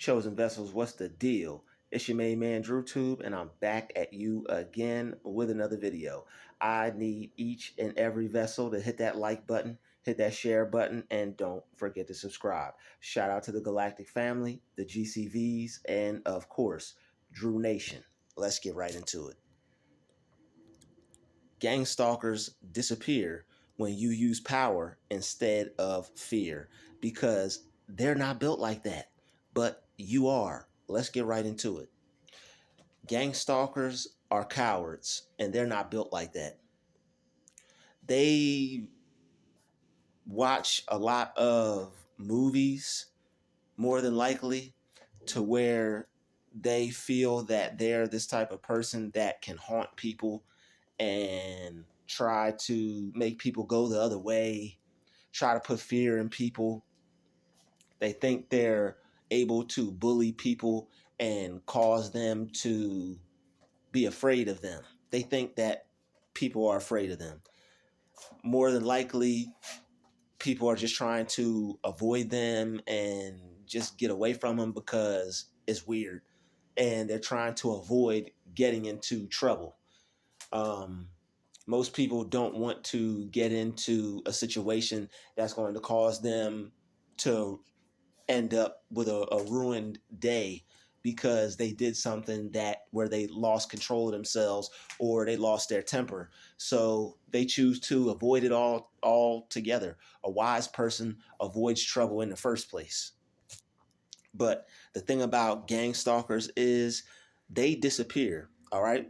Chosen Vessels, what's the deal? It's your main man, Druuill, and I'm back at you again with another video. I need each and every vessel to hit that like button, hit that share button, and don't forget to subscribe. Shout out to the Galactic family, the GCVs, and of course, Drew Nation. Let's get right into it. Gangstalkers disappear when you use power instead of fear because they're not built like that, but you are. Let's get right into it. Gangstalkers are cowards and they're not built like that. They watch a lot of movies, more than likely, to where they feel that they're this type of person that can haunt people and try to make people go the other way, try to put fear in people. They think they're able to bully people and cause them to be afraid of them. They think that people are afraid of them. More than likely, people are just trying to avoid them and just get away from them because it's weird. And they're trying to avoid getting into trouble. Most people don't want to get into a situation that's going to cause them to end up with a ruined day because they did something that where they lost control of themselves or they lost their temper. So they choose to avoid it all together. A wise person avoids trouble in the first place. But the thing about gang stalkers is they disappear. All right.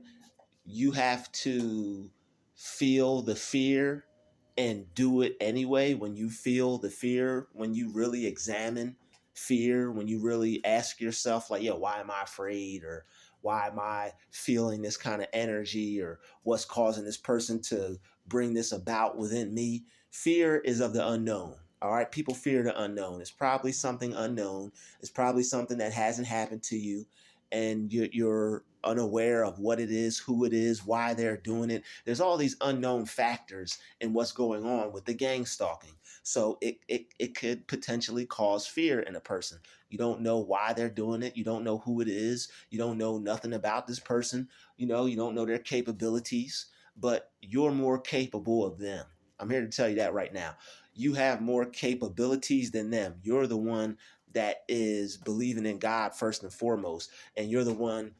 You have to feel the fear and do it anyway. When you feel the fear, when you really examine fear, when you really ask yourself, like, yo, why am I afraid? Or why am I feeling this kind of energy? Or what's causing this person to bring this about within me? Fear is of the unknown. All right. People fear the unknown. It's probably something unknown. It's probably something that hasn't happened to you. And you're unaware of what it is, who it is, why they're doing it. There's all these unknown factors in what's going on with the gang stalking. So it could potentially cause fear in a person. You don't know why they're doing it. You don't know who it is. You don't know nothing about this person. You don't know their capabilities, but you're more capable of them. I'm here to tell you that right now. You have more capabilities than them. You're the one that is believing in God first and foremost, and you're the one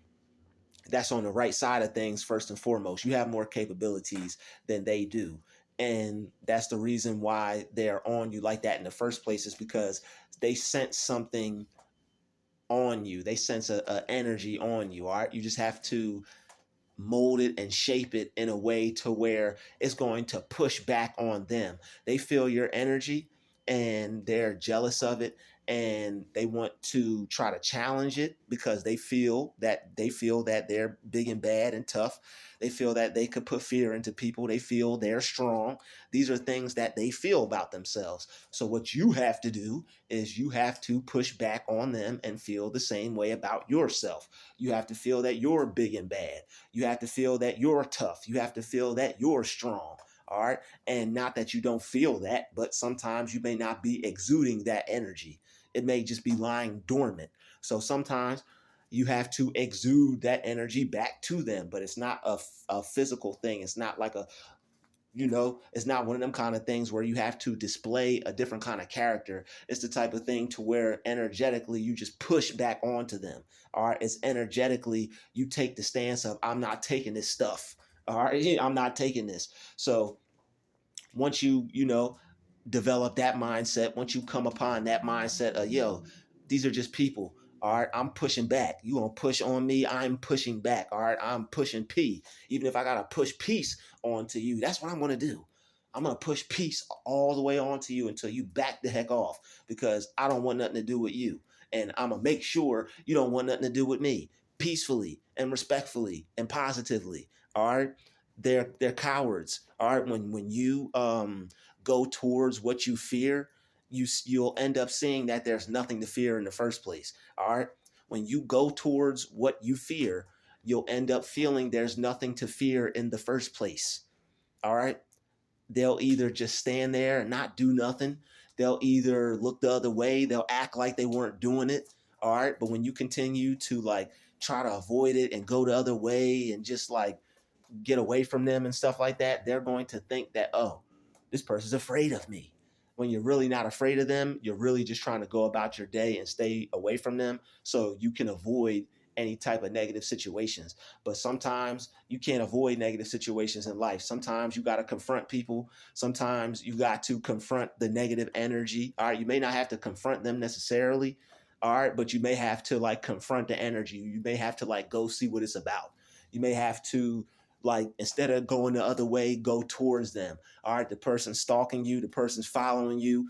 that's on the right side of things first and foremost. You have more capabilities than they do. And that's the reason why they're on you like that in the first place, is because they sense something on you. They sense a energy on you. All right. You just have to mold it and shape it in a way to where it's going to push back on them. They feel your energy and they're jealous of it, and they want to try to challenge it because they feel that they're big and bad and tough. They feel that they could put fear into people. They feel they're strong. These are things that they feel about themselves. So what you have to do is you have to push back on them and feel the same way about yourself. You have to feel that you're big and bad. You have to feel that you're tough. You have to feel that you're strong. All right. And not that you don't feel that, but sometimes you may not be exuding that energy. It may just be lying dormant. So sometimes you have to exude that energy back to them, but it's not a physical thing. It's not like it's not one of them kind of things where you have to display a different kind of character. It's the type of thing to where energetically you just push back onto them. All right. It's energetically you take the stance of, I'm not taking this stuff. All right. I'm not taking this. So once you develop that mindset, once you come upon that mindset of, yo, these are just people. All right, I'm pushing back. You gonna push on me? I'm pushing back. All right, I'm pushing P. Even if I gotta push peace onto you, that's what I'm gonna do. I'm gonna push peace all the way onto you until you back the heck off, because I don't want nothing to do with you, and I'm gonna make sure you don't want nothing to do with me, peacefully and respectfully and positively. All right, they're cowards. All right, when you go towards what you fear, you'll end up seeing that there's nothing to fear in the first place. All right. When you go towards what you fear, you'll end up feeling there's nothing to fear in the first place. All right. They'll either just stand there and not do nothing. They'll either look the other way. They'll act like they weren't doing it. All right. But when you continue to like try to avoid it and go the other way and just like get away from them and stuff like that, they're going to think that, oh, this person's afraid of me. When you're really not afraid of them, you're really just trying to go about your day and stay away from them so you can avoid any type of negative situations. But sometimes you can't avoid negative situations in life. Sometimes you got to confront people. Sometimes you got to confront the negative energy. All right. You may not have to confront them necessarily. All right. But you may have to like confront the energy. You may have to like go see what it's about. You may have to like instead of going the other way, go towards them. All right, the person's stalking you, the person's following you,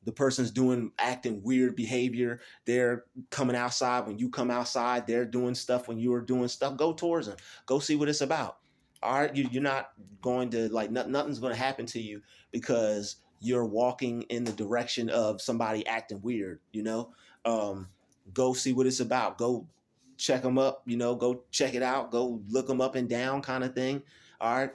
the person's doing acting weird behavior. They're coming outside when you come outside. They're doing stuff when you are doing stuff. Go towards them. Go see what it's about. All right, you're not going to like nothing's going to happen to you because you're walking in the direction of somebody acting weird. Um, go see what it's about. Go check them up. Go check it out. Go look them up and down, kind of thing. All right,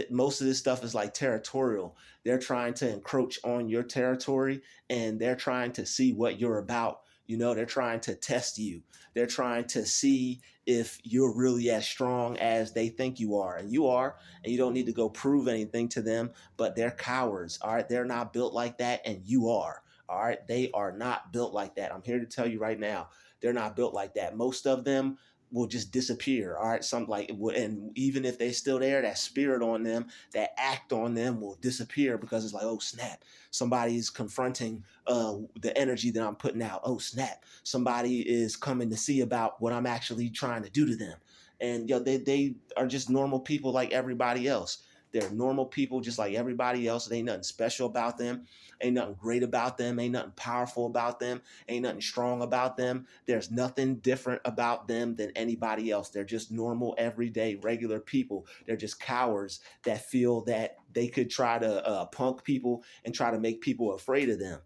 most of this stuff is like territorial. They're trying to encroach on your territory and they're trying to see what you're about. They're trying to test you. They're trying to see if you're really as strong as they think you are. And you are, and you don't need to go prove anything to them, but they're cowards. All right. They're not built like that. And you are. All right. They are not built like that. I'm here to tell you right now, they're not built like that. Most of them will just disappear. All right. Some like, and even if they're still there, that spirit on them, that act on them will disappear because it's like, oh snap, somebody's confronting the energy that I'm putting out. Oh snap, somebody is coming to see about what I'm actually trying to do to them. And they are just normal people like everybody else. They're normal people just like everybody else. There ain't nothing special about them. Ain't nothing great about them. Ain't nothing powerful about them. Ain't nothing strong about them. There's nothing different about them than anybody else. They're just normal, everyday, regular people. They're just cowards that feel that they could try to punk people and try to make people afraid of them.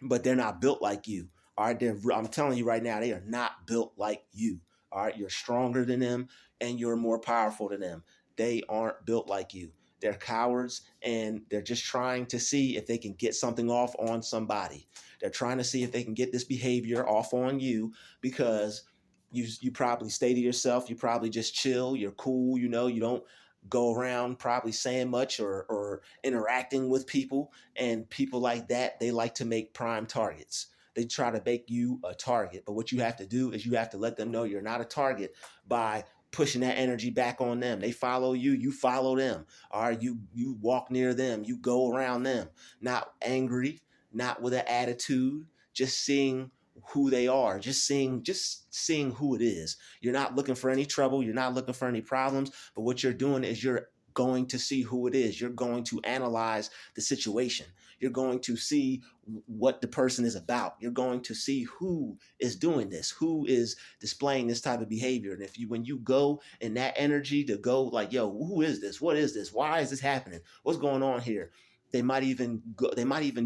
But they're not built like you. All right, I'm telling you right now, they are not built like you. All right, you're stronger than them and you're more powerful than them. They aren't built like you. They're cowards and they're just trying to see if they can get something off on somebody. They're trying to see if they can get this behavior off on you because you probably stay to yourself. You probably just chill. You're cool. You don't go around probably saying much or interacting with people. And people like that, they like to make prime targets. They try to make you a target. But what you have to do is you have to let them know you're not a target by pushing that energy back on them. They follow you, you follow them. All right, you walk near them, you go around them, not angry, not with an attitude, just seeing who they are, just seeing who it is. You're not looking for any trouble, you're not looking for any problems, but what you're doing is you're going to see who it is. You're going to analyze the situation. You're going to see what the person is about. You're going to see who is doing this, who is displaying this type of behavior. And when you go in that energy to go like, yo, who is this? What is this? Why is this happening? What's going on here? They might even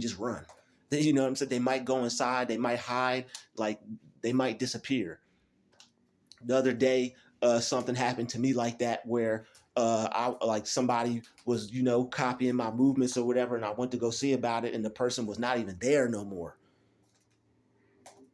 just run. You know what I'm saying? They might go inside, they might hide, like they might disappear. The other day, something happened to me like that where I like somebody was copying my movements or whatever, and I went to go see about it, and the person was not even there no more.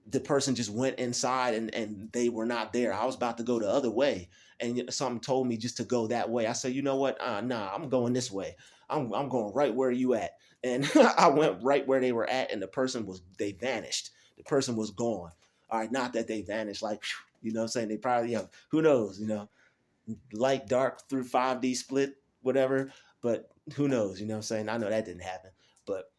The person just went inside and they were not there. I was about to go the other way, and something told me just to go that way. I said, you know what? Nah, I'm going this way. I'm going right where you at, and I went right where they were at, and they vanished. The person was gone. All right, not that they vanished, like what I'm saying, they probably have who knows, light dark through 5D split, whatever. But who knows, what I'm saying? I know that didn't happen, but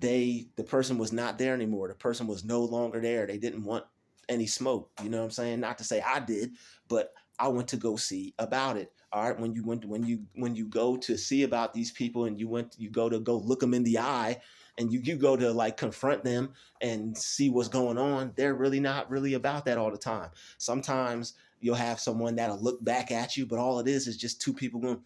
the person was not there anymore. The person was no longer there. They didn't want any smoke. You know what I'm saying? Not to say I did, but I went to go see about it. All right. When you go to see about these people and you go to go look them in the eye and you go to like confront them and see what's going on, they're really not really about that all the time. Sometimes you'll have someone that'll look back at you, but all it is just two people going,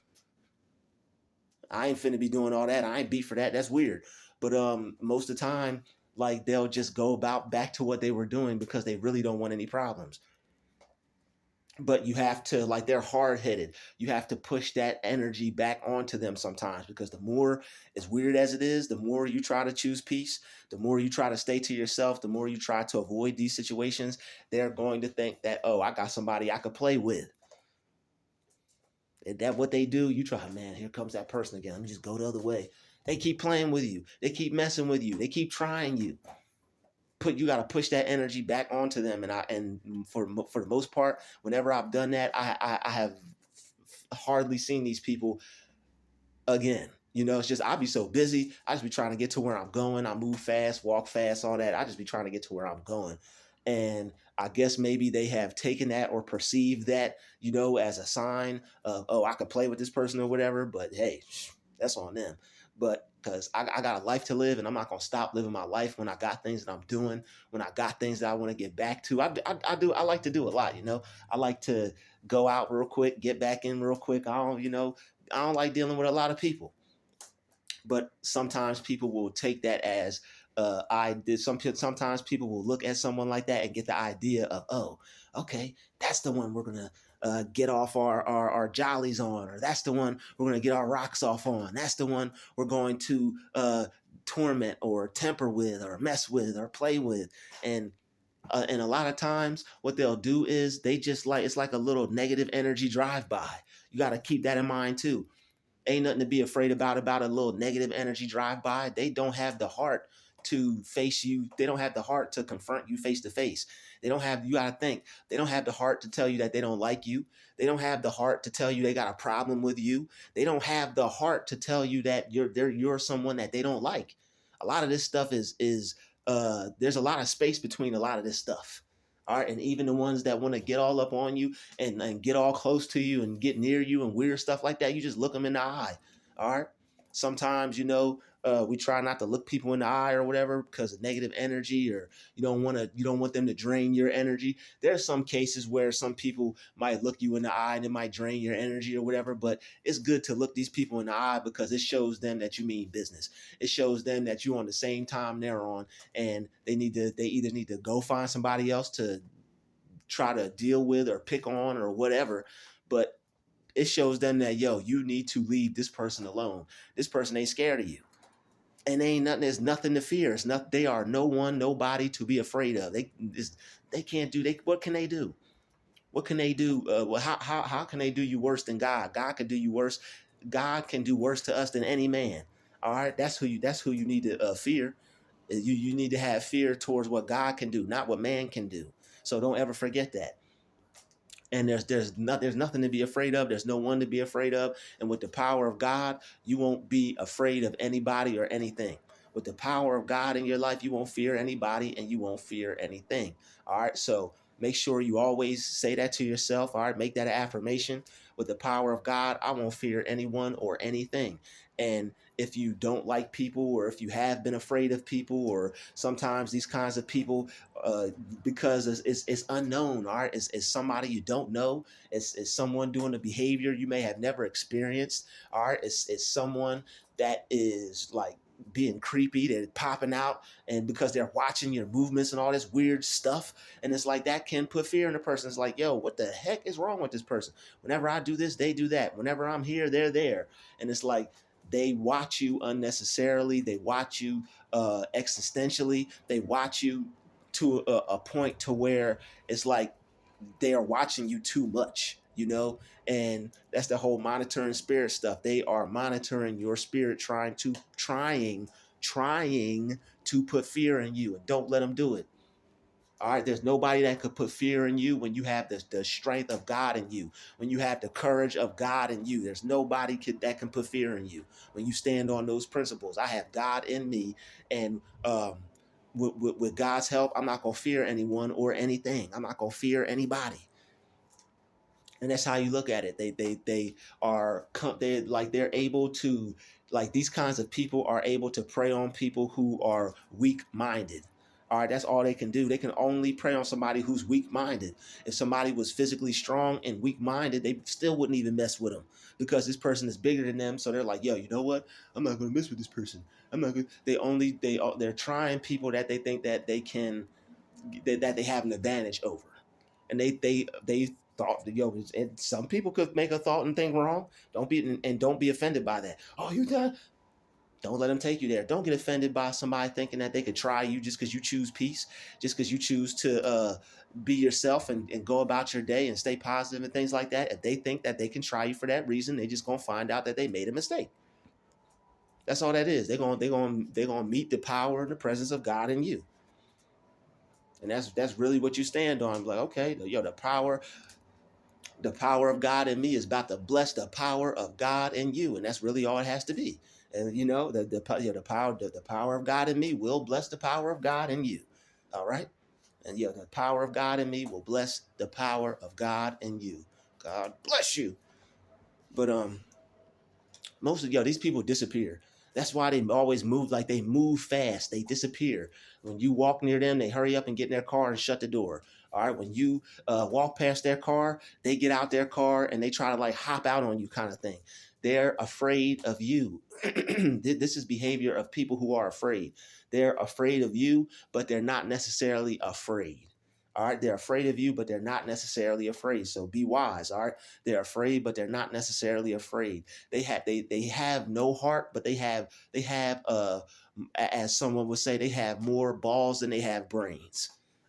I ain't finna be doing all that. I ain't beat for that. That's weird. But most of the time, like they'll just go about back to what they were doing because they really don't want any problems. but you have to, like, they're hard-headed. You have to push that energy back onto them sometimes, because the more, as weird as it is, the more you try to choose peace, the more you try to stay to yourself, the more you try to avoid these situations, they're going to think that, oh, I got somebody I could play with. And that what they do, you try, man, here comes that person again, let me just go the other way. They keep playing with you, they keep messing with you, they keep trying you. You got to push that energy back onto them. And for the most part, whenever I've done that, I have hardly seen these people again. It's just, I'll be so busy, I just be trying to get to where I'm going. I move fast, walk fast, all that. I just be trying to get to where I'm going. And I guess maybe they have taken that or perceived that, as a sign of, oh, I could play with this person or whatever. But hey, that's on them. But because I got a life to live, and I'm not going to stop living my life when I got things that I'm doing, when I got things that I want to get back to. I like to do a lot. I like to go out real quick, get back in real quick. I don't like dealing with a lot of people. But sometimes people will take that as, I did. Sometimes people will look at someone like that and get the idea of, oh, okay, that's the one we're gonna get off our jollies on, or that's the one we're gonna get our rocks off on. That's the one we're going to torment or temper with or mess with or play with. And a lot of times what they'll do is they just, like, it's like a little negative energy drive by. You got to keep that in mind too. Ain't nothing to be afraid about a little negative energy drive by. They don't have the heart to face you. They don't have the heart to confront you face to face. You got to think, they don't have the heart to tell you that they don't like you. They don't have the heart to tell you they got a problem with you. They don't have the heart to tell you that you're someone that they don't like. A lot of this stuff is there's a lot of space between a lot of this stuff. All right. And even the ones that want to get all up on you and get all close to you and get near you and weird stuff like that, you just look them in the eye. All right. Sometimes, we try not to look people in the eye or whatever because of negative energy, or you don't want them to drain your energy. There's some cases where some people might look you in the eye and it might drain your energy or whatever, but it's good to look these people in the eye because it shows them that you mean business. It shows them that you're on the same time they're on, and they either need to go find somebody else to try to deal with or pick on or whatever. But it shows them that, yo, you need to leave this person alone. This person ain't scared of you. And there's nothing to fear. It's not, they are no one, nobody to be afraid of. They can't do, what can they do? What can they do? How can they do you worse than God? God can do you worse. God can do worse to us than any man. All right. That's who you need to fear. You need to have fear towards what God can do, not what man can do. So don't ever forget that. And there's nothing to be afraid of. There's no one to be afraid of. And with the power of God, you won't be afraid of anybody or anything. With the power of God in your life, you won't fear anybody and you won't fear anything. All right. So make sure you always say that to yourself. All right. Make that an affirmation. With the power of God, I won't fear anyone or anything. And if you don't like people, or if you have been afraid of people, or sometimes these kinds of people, uh, because it's unknown, all right? It's somebody you don't know. It's someone doing a behavior you may have never experienced, all right? It's someone that is like being creepy, they're popping out, and because they're watching your movements and all this weird stuff, and it's like that can put fear in a person. It's like, yo, what the heck is wrong with this person? Whenever I do this, they do that. Whenever I'm here, they're there. And it's like they watch you unnecessarily. They watch you existentially. They watch you to a point to where it's like they are watching you too much, and that's the whole monitoring spirit stuff. They are monitoring your spirit, trying to put fear in you, and don't let them do it. All right, there's nobody that could put fear in you when you have the strength of God in you, when you have the courage of God in you. There's nobody that can put fear in you when you stand on those principles. I have God in me, and with God's help, I'm not going to fear anyone or anything. I'm not going to fear anybody. And that's how you look at it. They're able to, like, these kinds of people are able to prey on people who are weak-minded. All right, that's all they can do. They can only prey on somebody who's weak-minded. If somebody was physically strong and weak-minded, they still wouldn't even mess with them because this person is bigger than them. So they're like, yo, you know what? I'm not going to mess with this person. I'm not going. They're trying people that they think that they can, that they have an advantage over, and they thought, and some people could make a thought and think wrong. Don't be offended by that. Oh, you done? Don't let them take you there. Don't get offended by somebody thinking that they could try you just because you choose peace, just because you choose to be yourself and go about your day and stay positive and things like that. If they think that they can try you for that reason, they just gonna find out that they made a mistake. That's all that is. They're gonna meet the power and the presence of God in you, and that's really what you stand on. Like, okay, the power of God in me is about to bless the power of God in you, and that's really all it has to be. And the power of God in me will bless the power of God in you. All right, and the power of God in me will bless the power of God in you. God bless you. But most of these people disappear. That's why they always move, like they move fast. They disappear. When you walk near them, they hurry up and get in their car and shut the door. All right. When you walk past their car, they get out their car and they try to like hop out on you, kind of thing. They're afraid of you. This is behavior of people who are afraid. They're afraid of you, but they're not necessarily afraid. All right, they're afraid of you, but they're not necessarily afraid. So be wise. All right, they're afraid, but they're not necessarily afraid. They have no heart, but they have as someone would say, they have more balls than they have brains.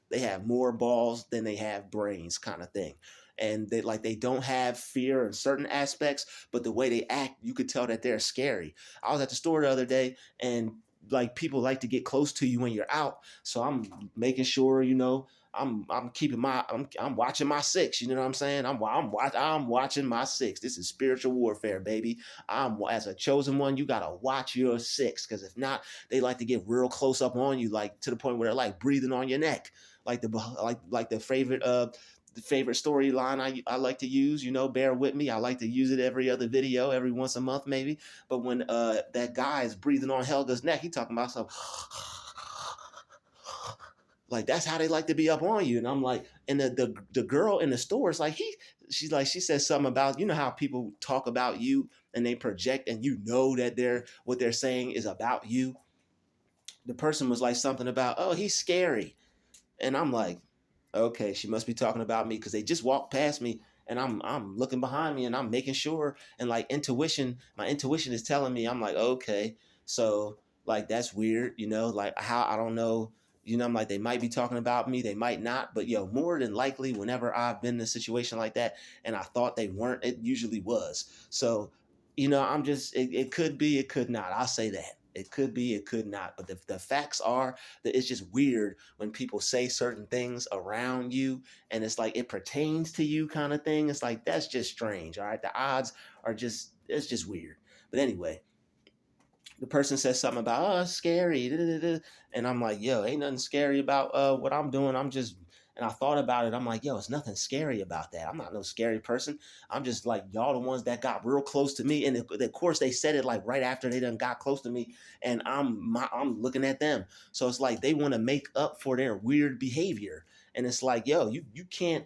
They have more balls than they have brains, kind of thing. And they don't have fear in certain aspects, but the way they act, you could tell that they're scary. I was at the store the other day, and like people like to get close to you when you're out, so I'm making sure I'm watching my six. You know what I'm saying? I'm watching my six. This is spiritual warfare, baby. As a chosen one, you gotta watch your six, because if not, they like to get real close up on you, like to the point where they're like breathing on your neck, like the favorite storyline I like to use. Bear with me. I like to use it every other video, every once a month maybe. But when that guy is breathing on Helga's neck, he talking about some. Like that's how they like to be up on you. And I'm like, and the girl in the store is like, she says something about, how people talk about you and they project, and that what they're saying is about you. The person was like something about, oh, he's scary. And I'm like, okay, she must be talking about me, because they just walked past me, and I'm looking behind me and I'm making sure, and like my intuition is telling me, I'm like, okay, so like that's weird, like how, I don't know, I'm like, they might be talking about me, they might not, but more than likely, whenever I've been in a situation like that and I thought they weren't, it usually was. So I'm just, it could be, it could not. I'll say that. It could be, it could not. But the facts are that it's just weird when people say certain things around you, and it's like it pertains to you, kind of thing. It's like, that's just strange. All right. The odds are just, it's just weird. But anyway, the person says something about, oh, it's scary. Da, da, da. And I'm like, yo, ain't nothing scary about what I'm doing. And I thought about it. I'm like, yo, it's nothing scary about that. I'm not no scary person. I'm just like, y'all the ones that got real close to me. And of course, they said it like right after they done got close to me. And I'm looking at them. So it's like they want to make up for their weird behavior. And it's like, yo, you can't,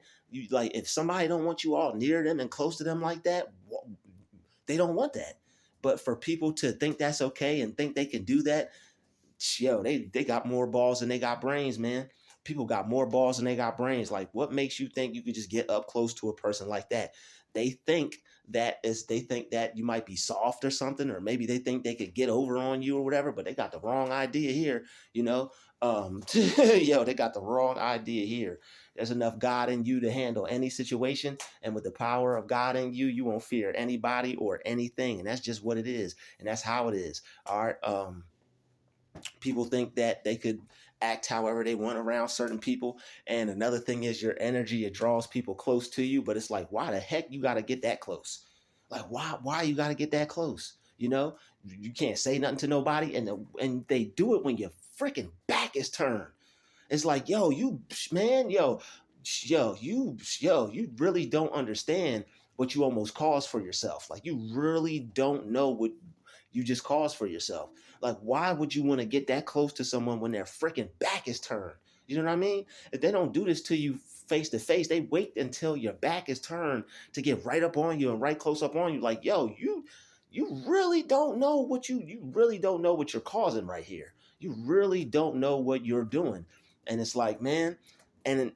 like, if somebody don't want you all near them and close to them like that, they don't want that. But for people to think that's okay and think they can do that, they got more balls than they got brains, man. People got more balls than they got brains. Like, what makes you think you could just get up close to a person like that? They think that you might be soft or something, or maybe they think they could get over on you or whatever, but they got the wrong idea here, you know. They got the wrong idea here. There's enough God in you to handle any situation, and with the power of God in you, you won't fear anybody or anything, and that's just what it is, and that's how it is. All right. People think that they could act however they want around certain people. And another thing is your energy, it draws people close to you, but it's like, why the heck you got to get that close? Like, why you got to get that close? You can't say nothing to nobody, and they do it when your freaking back is turned. It's like, yo, you, man, you really don't understand what you almost caused for yourself. Like, you really don't know what you just caused for yourself. Like, why would you want to get that close to someone when their freaking back is turned? You know what I mean? If they don't do this to you face to face, they wait until your back is turned to get right up on you and right close up on you. Like, yo, you really don't know you really don't know what you're causing right here. You really don't know what you're doing. And it's like, man, And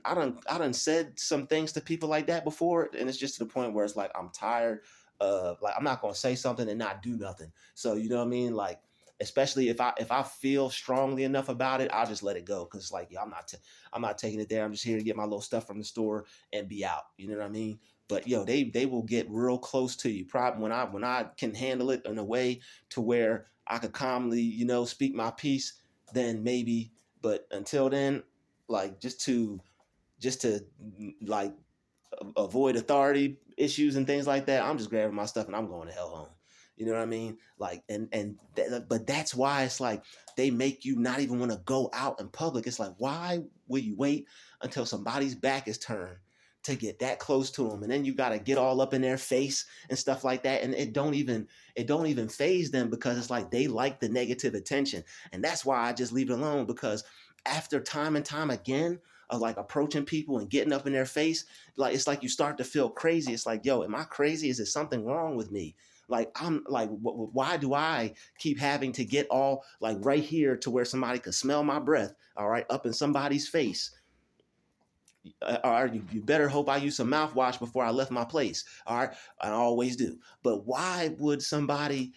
I done said some things to people like that before, and it's just to the point where it's like I'm tired of, like, I'm not gonna say something and not do nothing. So you know what I mean? Like, especially if I feel strongly enough about it, I'll just let it go, because it's like, yeah, I'm not taking it there. I'm just here to get my little stuff from the store and be out. You know what I mean? But yo, they will get real close to you. Probably when I can handle it in a way to where I could calmly, speak my piece, then maybe. But until then, like, just to like avoid authority issues and things like that, I'm just grabbing my stuff and I'm going to hell home. You know what I mean? Like, but that's why it's like they make you not even want to go out in public. It's like, why will you wait until somebody's back is turned to get that close to them, and then you got to get all up in their face and stuff like that, and it don't even phase them, because it's like they like the negative attention. And that's why I just leave it alone, because after time and time again of like approaching people and getting up in their face, like, it's like you start to feel crazy. It's like, yo, am I crazy? Is there something wrong with me? Like, I'm like, why do I keep having to get all like right here to where somebody could smell my breath, all right, up in somebody's face? All right, you better hope I use some mouthwash before I left my place. All right, I always do. But why would somebody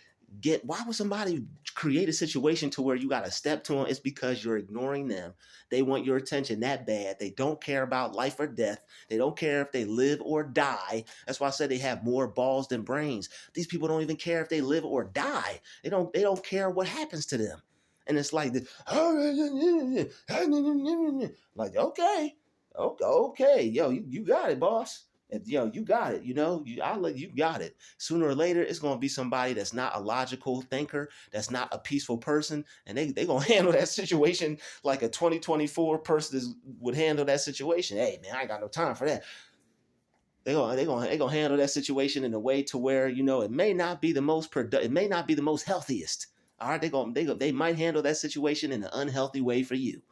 create a situation to where you got to step to them? It's because you're ignoring them. They want your attention that bad. They don't care about life or death. They don't care if they live or die. That's why I said they have more balls than brains. These people don't even care if they live or die. They don't care what happens to them. And it's like, like, okay. Okay, yo, you got it, boss. Yo, you got it. You got it. Sooner or later, it's gonna be somebody that's not a logical thinker, that's not a peaceful person, and they gonna handle that situation like a 2024 person would handle that situation. Hey, man, I ain't got no time for that. They gonna handle that situation in a way to where it may not be the most it may not be the most healthiest. All right, they might handle that situation in an unhealthy way for you.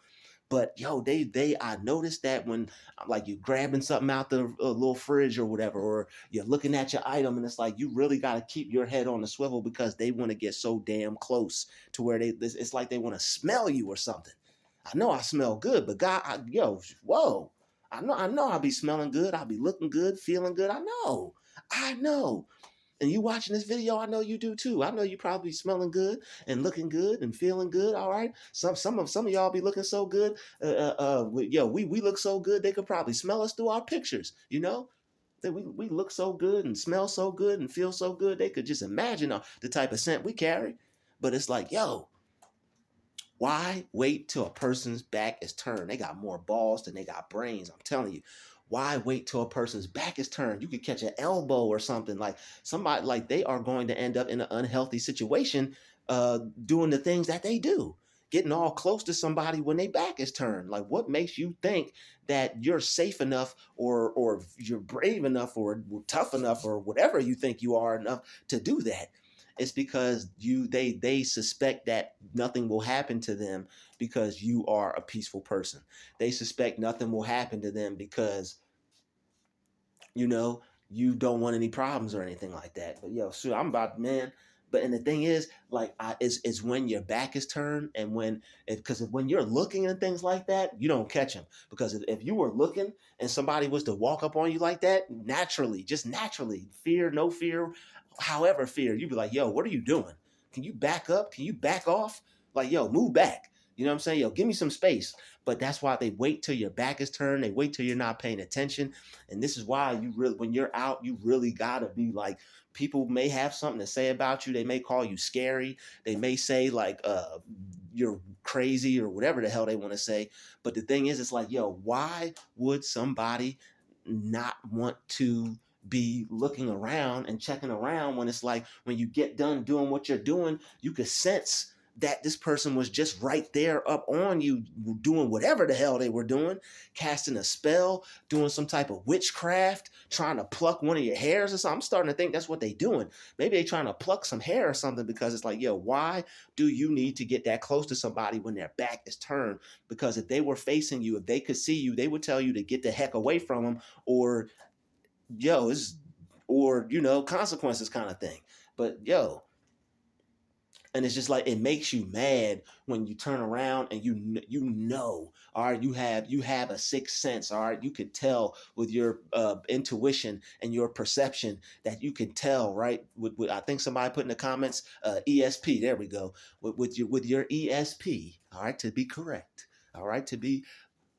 But yo, I noticed that when like you grabbing something out the little fridge or whatever, or you're looking at your item, and it's like you really got to keep your head on the swivel, because they want to get so damn close to where it's like they want to smell you or something. I know I smell good, but God, whoa, I know I'll be smelling good, I'll be looking good, feeling good. I know. And you watching this video, I know you do too. I know you probably smelling good and looking good and feeling good. All right. Some of y'all be looking so good. We look so good. They could probably smell us through our pictures. That we look so good and smell so good and feel so good. They could just imagine the type of scent we carry. But it's like, yo, why wait till a person's back is turned? They got more balls than they got brains. I'm telling you. Why wait till a person's back is turned? You could catch an elbow or something. Like somebody, like they are going to end up in an unhealthy situation, doing the things that they do, getting all close to somebody when their back is turned. Like, what makes you think that you're safe enough, or you're brave enough, or tough enough, or whatever you think you are enough to do that? It's because they suspect that nothing will happen to them because you are a peaceful person. They suspect nothing will happen to them because you know you don't want any problems or anything like that. But yo, shoot, I'm about, man. But and the thing is, like, it's when your back is turned, and because when you're looking and things like that, you don't catch them. Because if you were looking and somebody was to walk up on you like that, naturally, just naturally, fear, no fear, however fear, you'd be like, yo, what are you doing? Can you back up? Can you back off? Like, yo, move back. You know what I'm saying? Yo, give me some space. But that's why they wait till your back is turned. They wait till you're not paying attention. And this is why when you're out, you really gotta be like, people may have something to say about you. They may call you scary. They may say like you're crazy or whatever the hell they want to say. But the thing is, it's like, yo, why would somebody not want to be looking around and checking around when it's like when you get done doing what you're doing, you could sense that this person was just right there up on you doing whatever the hell they were doing, casting a spell, doing some type of witchcraft, trying to pluck one of your hairs or something. I'm starting to think that's what they doing. Maybe they trying to pluck some hair or something, because it's like, yo, why do you need to get that close to somebody when their back is turned? Because if they were facing you, if they could see you, they would tell you to get the heck away from them, or yo, consequences kind of thing. But yo, And it's just like, it makes you mad when you turn around and all right, you have a sixth sense, all right, you can tell with your intuition and your perception, that you can tell, right, with I think somebody put in the comments, ESP, there we go, with your ESP, all right, to be correct, all right, to be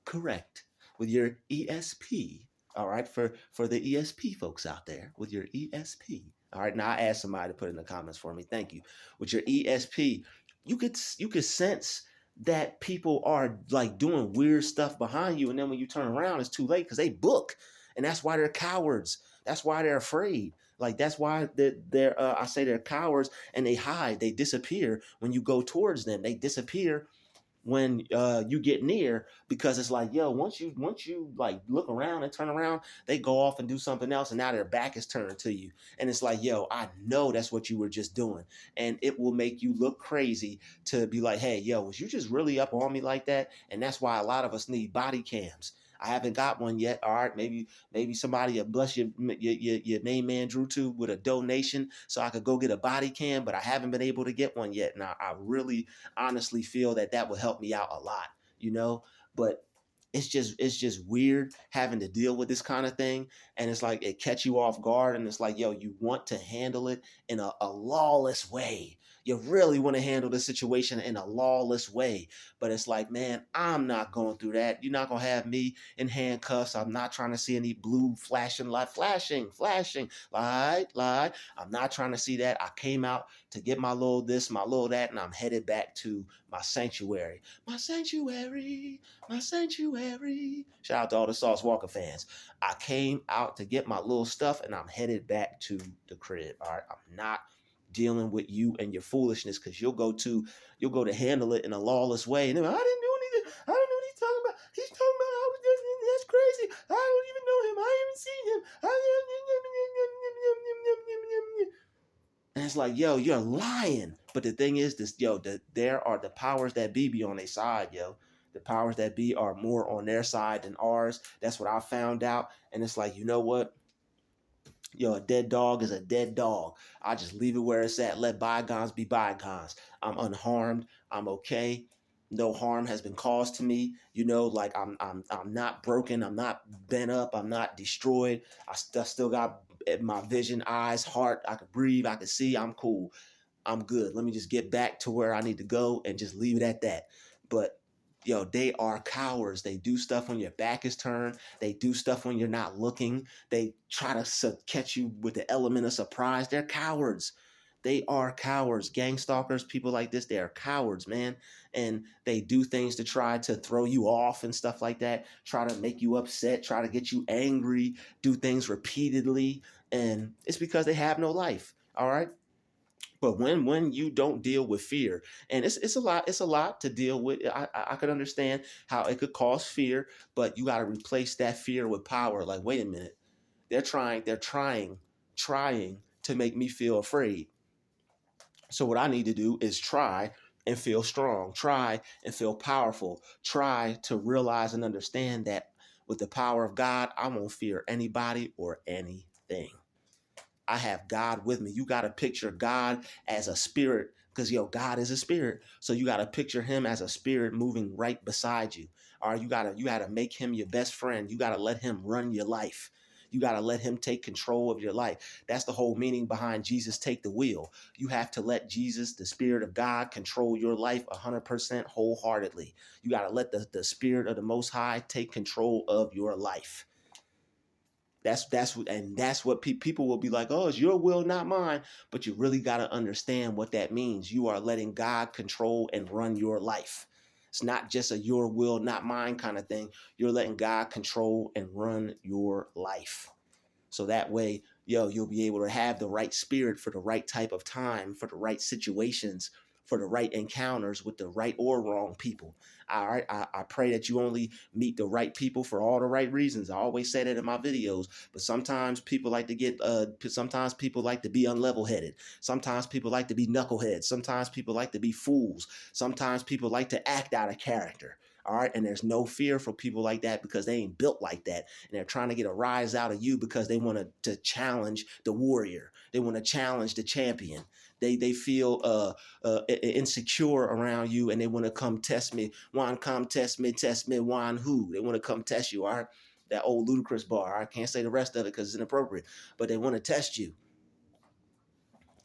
correct, with your ESP, all right, for the ESP folks out there, with your ESP. All right, now I asked somebody to put in the comments for me. Thank you. With your ESP, you could sense that people are like doing weird stuff behind you, and then when you turn around, it's too late because they book, and that's why they're cowards. That's why they're afraid. Like that's why they're I say they're cowards, and they hide. They disappear when you go towards them. They disappear when you get near, because it's like, yo, once you like look around and turn around, they go off and do something else, and now their back is turned to you, and it's like, yo, I know that's what you were just doing, and it will make you look crazy to be like, hey, yo, was you just really up on me like that? And that's why a lot of us need body cams. I haven't got one yet. All right, maybe somebody will bless your main man Druuill with a donation so I could go get a body cam, but I haven't been able to get one yet. And I really honestly feel that will help me out a lot, you know. But it's just weird having to deal with this kind of thing, and it's like it catch you off guard, and it's like, yo, you want to handle it in a lawless way. You really want to handle the situation in a lawless way, but it's like, man, I'm not going through that. You're not gonna have me in handcuffs. I'm not trying to see any blue flashing light, flashing light. I'm not trying to see that. I came out to get my little this, my little that, and I'm headed back to my sanctuary. My sanctuary, my sanctuary. Shout out to all the Sauce Walker fans. I came out to get my little stuff, and I'm headed back to the crib. All right, I'm not dealing with you and your foolishness, because you'll go to handle it in a lawless way. And then, I didn't do anything. I don't know what he's talking about. He's talking about I was just, that's crazy. I don't even know him. I haven't seen him. And it's like, yo, you're lying. But the thing is, there are the powers that be on their side, yo. The powers that be are more on their side than ours. That's what I found out. And it's like, you know what? Yo, a dead dog is a dead dog. I just leave it where it's at. Let bygones be bygones. I'm unharmed. I'm okay. No harm has been caused to me. You know, like I'm not broken. I'm not bent up. I'm not destroyed. I still got my vision, eyes, heart. I can breathe. I can see. I'm cool. I'm good. Let me just get back to where I need to go and just leave it at that. But yo, they are cowards. They do stuff when your back is turned. They do stuff when you're not looking. They try to catch you with the element of surprise. They're cowards. They are cowards. Gangstalkers, people like this, they are cowards, man. And they do things to try to throw you off and stuff like that, try to make you upset, try to get you angry, do things repeatedly. And it's because they have no life. All right. But when you don't deal with fear, and it's a lot to deal with. I could understand how it could cause fear, but you got to replace that fear with power. Like, wait a minute, they're trying to make me feel afraid. So what I need to do is try and feel strong, try and feel powerful, try to realize and understand that with the power of God, I won't fear anybody or anything. I have God with me. You got to picture God as a spirit, because God is a spirit. So you got to picture him as a spirit moving right beside you. Or you gotta make him your best friend. You got to let him run your life. You got to let him take control of your life. That's the whole meaning behind Jesus take the wheel. You have to let Jesus, the Spirit of God, control your life 100% wholeheartedly. You got to let the Spirit of the Most High take control of your life. That's what people will be like, oh, it's your will, not mine. But you really got to understand what that means. You are letting God control and run your life. It's not just a your will, not mine kind of thing. You're letting God control and run your life. So that way, you'll be able to have the right spirit for the right type of time, for the right situations, for the right encounters with the right or wrong people. All right. I pray that you only meet the right people for all the right reasons. I always say that in my videos, but sometimes people like to sometimes people like to be unlevel-headed. Sometimes people like to be knuckleheads. Sometimes people like to be fools. Sometimes people like to act out of character. All right. And there's no fear for people like that because they ain't built like that. And they're trying to get a rise out of you because they want to challenge the warrior. They want to challenge the champion. They feel insecure around you and they want to come test me. Juan, come test me, Juan who? They want to come test you, all right? That old ludicrous bar. I can't say the rest of it because it's inappropriate, but they want to test you.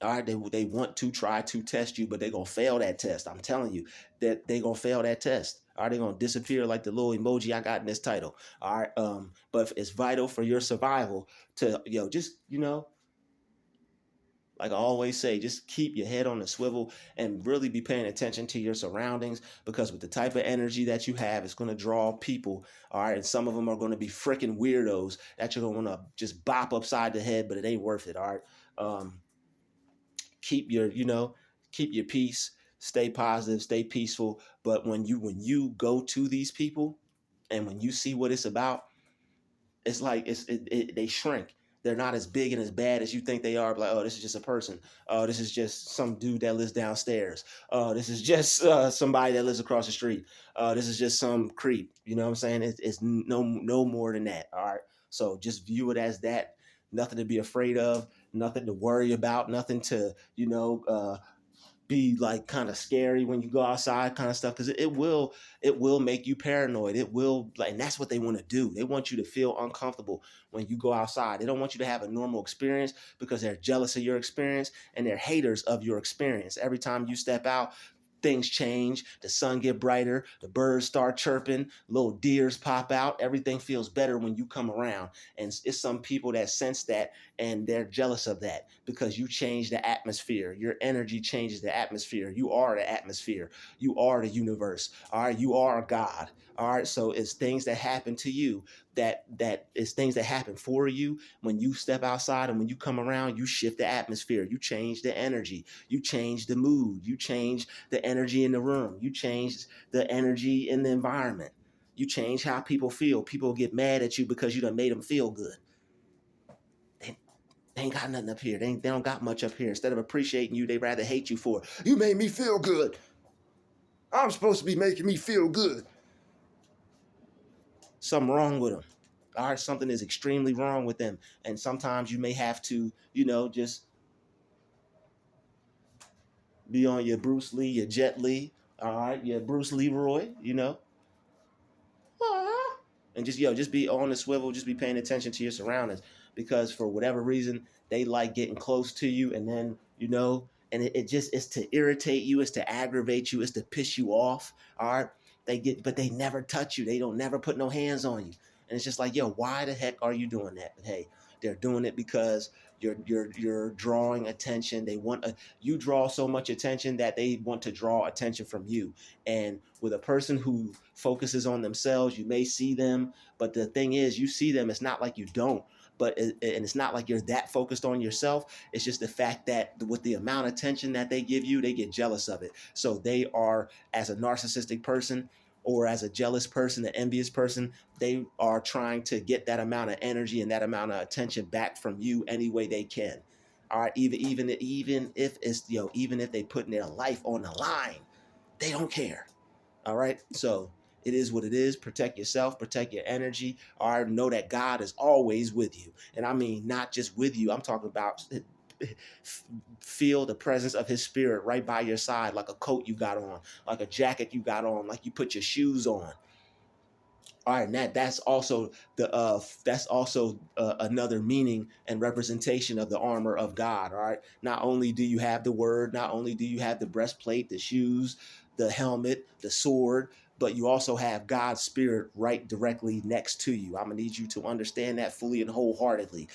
All right, they want to try to test you, but they're gonna fail that test. I'm telling you that they're gonna fail that test. All right, they're gonna disappear like the little emoji I got in this title. All right, but it's vital for your survival to just like I always say, just keep your head on the swivel and really be paying attention to your surroundings because with the type of energy that you have, it's going to draw people. All right. And some of them are going to be freaking weirdos that you're going to want to just bop upside the head, but it ain't worth it. All right. Keep keep your peace, stay positive, stay peaceful. But when you go to these people and when you see what it's about, it's like they shrink. They're not as big and as bad as you think they are. Like, oh, this is just a person. Oh, this is just some dude that lives downstairs. Oh, this is just somebody that lives across the street. This is just some creep. You know what I'm saying? It's no more than that. All right. So just view it as that. Nothing to be afraid of. Nothing to worry about. Nothing to be like kind of scary when you go outside kind of stuff because it will make you paranoid. It will, like, and that's what they want to do. They want you to feel uncomfortable when you go outside. They don't want you to have a normal experience because they're jealous of your experience and they're haters of your experience. Every time you step out, things change, the sun get brighter, the birds start chirping, little deers pop out, everything feels better when you come around. And it's some people that sense that and they're jealous of that because you change the atmosphere. Your energy changes the atmosphere. You are the atmosphere. You are the universe. All right, you are God. All right, so it's things that happen to you that is things that happen for you when you step outside and when you come around. You shift the atmosphere. You change the energy. You change the mood. You change the energy in the room. You change the energy in the environment. You change how people feel. People get mad at you because you done made them feel good. They ain't got nothing up here. They don't got much up here. Instead of appreciating you, they rather hate you for it. You made me feel good. I'm supposed to be making me feel good. Something wrong with them. All right, something is extremely wrong with them. And sometimes you may have to, just be on your Bruce Lee, your Jet Li, all right, your Bruce Leroy. And just be on the swivel, just be paying attention to your surroundings because for whatever reason they like getting close to you, and then and it just is to irritate you, it's to aggravate you, it's to piss you off. All right, but they never touch you, they don't never put no hands on you, and it's just like, yo, why the heck are you doing that? But hey, they're doing it because you're drawing attention. You draw so much attention that they want to draw attention from you. And with a person who focuses on themselves, you may see them, but the thing is, you see them. It's not like you don't, and it's not like you're that focused on yourself. It's just the fact that with the amount of attention that they give you, they get jealous of it. So they are, as a narcissistic person or as a jealous person, an envious person, they are trying to get that amount of energy and that amount of attention back from you any way they can. All right, even if it's even if they putting their life on the line, they don't care. All right. So it is what it is. Protect yourself, protect your energy. All right. Know that God is always with you. And I mean, not just with you, I'm talking about feel the presence of his spirit right by your side, like a coat you got on, like a jacket you got on, like you put your shoes on. All right, and that's also another meaning and representation of the armor of God. All right, not only do you have the word, not only do you have the breastplate, the shoes, the helmet, the sword, but you also have God's spirit right directly next to you. I'm gonna need you to understand that fully and wholeheartedly.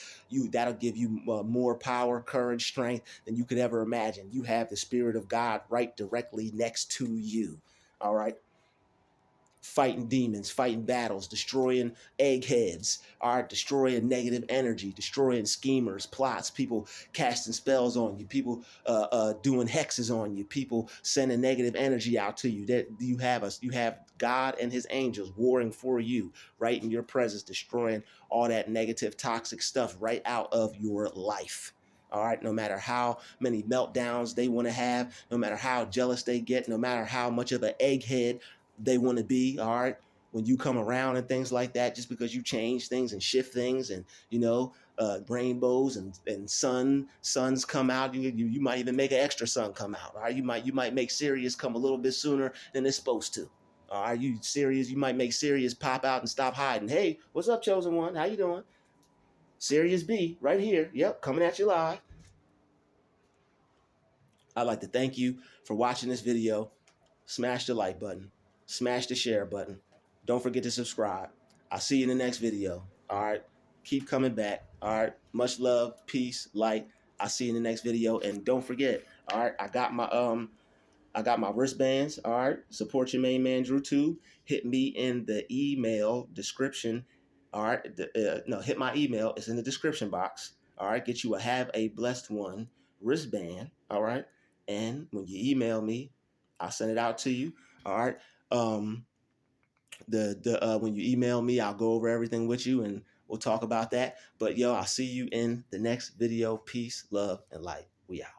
That'll give you more power, courage, strength than you could ever imagine. You have the spirit of God right directly next to you. All right, fighting demons, fighting battles, destroying eggheads, all right, destroying negative energy, destroying schemers, plots, people casting spells on you, people doing hexes on you, people sending negative energy out to you. That you have God and his angels warring for you right in your presence, destroying all that negative, toxic stuff right out of your life. All right, no matter how many meltdowns they want to have, no matter how jealous they get, no matter how much of an egghead they want to be. All right, when you come around and things like that, just because you change things and shift things, and rainbows and suns come out. You might even make an extra sun come out. All right, you might make Sirius come a little bit sooner than it's supposed to. All right, you Sirius, you might make Sirius pop out and stop hiding. Hey, what's up, chosen one? How you doing? Sirius B, right here. Yep, coming at you live. I'd like to thank you for watching this video. Smash the like button. Smash the share button. Don't forget to subscribe. I'll see you in the next video. All right. Keep coming back. All right. Much love, peace, light. I'll see you in the next video. And don't forget, all right, I got my wristbands. All right. Support your main man, Druuill. Hit me in the email description. All right. No, hit my email. It's in the description box. All right. Get you a Have a Blessed One wristband. All right. And when you email me, I'll send it out to you. All right. When you email me, I'll go over everything with you and we'll talk about that. But I'll see you in the next video. Peace, love, and light. We out.